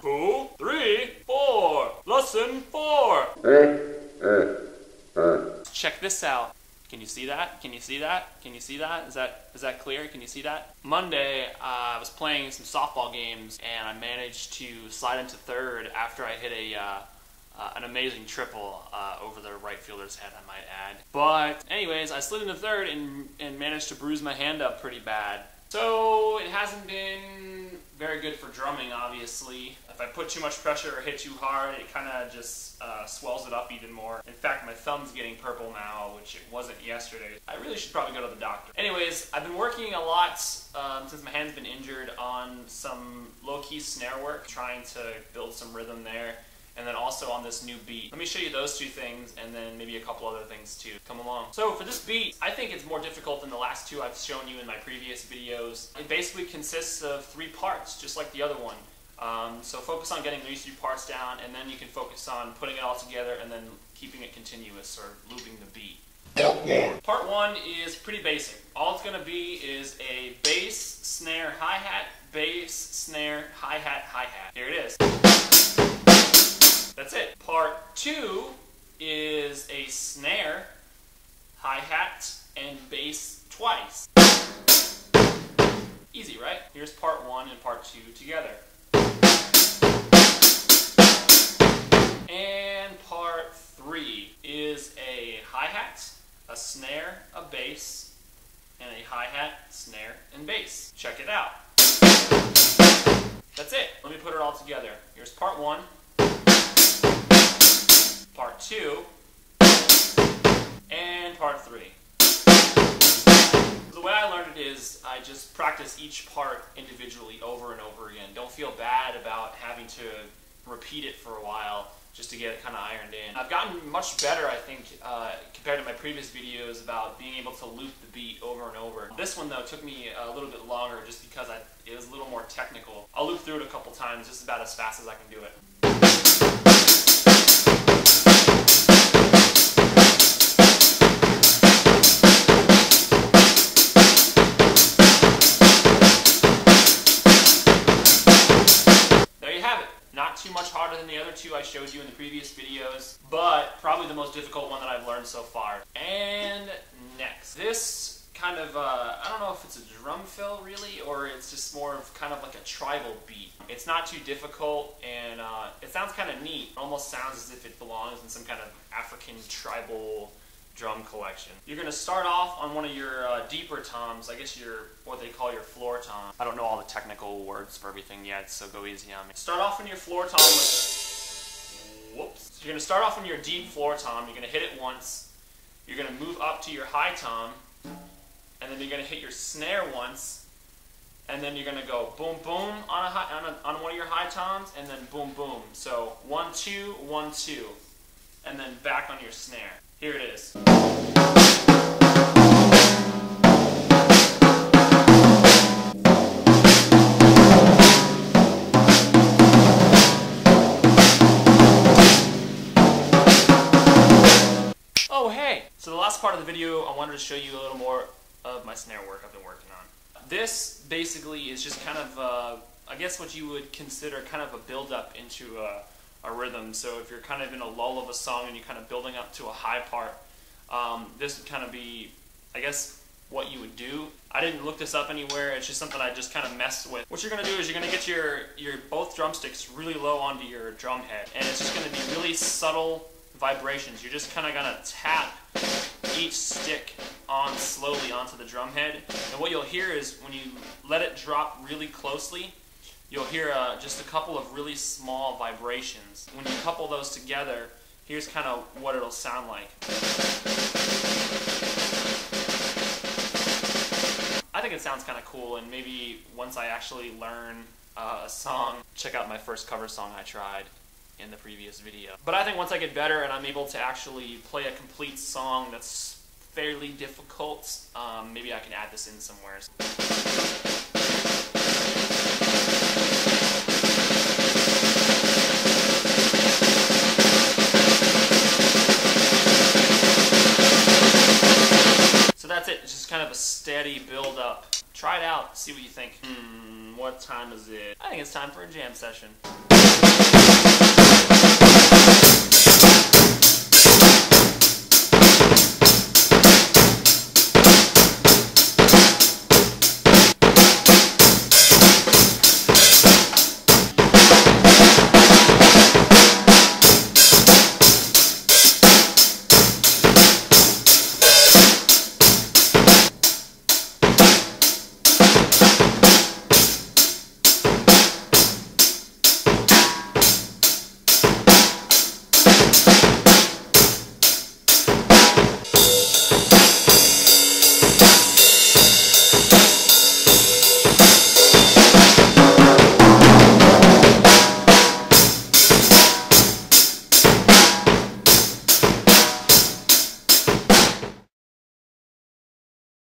2, 3, 4. Lesson 4. Check this out. Can you see that? Can you see that? Can you see that? Is that clear? Can you see that? Monday, I was playing some softball games, and I managed to slide into third after I hit an amazing triple over the right fielder's head, I might add. But anyways, I slid into third and managed to bruise my hand up pretty bad. So it hasn't been very good for drumming, obviously. If I put too much pressure or hit too hard, it kind of just swells it up even more. In fact, my thumb's getting purple now, which it wasn't yesterday. I really should probably go to the doctor. Anyways, I've been working a lot since my hand's been injured on some low-key snare work, trying to build some rhythm there. And then also on this new beat. Let me show you those two things and then maybe a couple other things too. Come along. So for this beat, I think it's more difficult than the last two I've shown you in my previous videos. It basically consists of 3 parts, just like the other one. So focus on getting these 3 parts down, and then you can focus on putting it all together and then keeping it continuous or looping the beat. Part 1 is pretty basic. All it's going to be is a bass, snare, hi-hat, bass, snare, hi-hat, hi-hat. Here it is. That's it. Part 2 is a snare, hi-hat, and bass twice. Easy, right? Here's part 1 and part 2 together. And part 3 is a hi-hat, a snare, a bass, and a hi-hat, snare, and bass. Check it out. That's it. Let me put it all together. Here's part 1. Part 2, and part 3. The way I learned it is I just practice each part individually over and over again. Don't feel bad about having to repeat it for a while just to get it kind of ironed in. I've gotten much better, I think, compared to my previous videos about being able to loop the beat over and over. This one, though, took me a little bit longer just because it was a little more technical. I'll loop through it a couple times, just about as fast as I can do it. Too much harder than the other 2 I showed you in the previous videos, but probably the most difficult one that I've learned so far. And next, this kind of, I don't know if it's a drum fill really, or it's just more of kind of like a tribal beat. It's not too difficult, and it sounds kind of neat. It almost sounds as if it belongs in some kind of African tribal drum collection. You're going to start off on one of your deeper toms, I guess what they call your floor tom. I don't know all the technical words for everything yet, so go easy on me. Start off on your floor tom with, whoops. So you're going to start off on your deep floor tom, you're going to hit it once, you're going to move up to your high tom, and then you're going to hit your snare once, and then you're going to go boom boom on one of your high toms, and then boom boom. So 1 2 1 2, and then back on your snare. Here it is. Oh hey! So the last part of the video, I wanted to show you a little more of my snare work I've been working on. This basically is just kind of, I guess what you would consider kind of a build-up into a rhythm. So if you're kind of in a lull of a song and you're kind of building up to a high part, this would kind of be, I guess, what you would do. I didn't look this up anywhere, it's just something I just kind of messed with. What you're going to do is you're going to get your both drumsticks really low onto your drum head, and it's just going to be really subtle vibrations. You're just kind of going to tap each stick on slowly onto the drum head, and what you'll hear is when you let it drop really closely, you'll hear just a couple of really small vibrations. When you couple those together, here's kind of what it'll sound like. I think it sounds kind of cool, and maybe once I actually learn a song, check out my first cover song I tried in the previous video. But I think once I get better and I'm able to actually play a complete song that's fairly difficult, maybe I can add this in somewhere. That's it. It's just kind of a steady build up. Try it out, see what you think. What time is it? I think it's time for a jam session.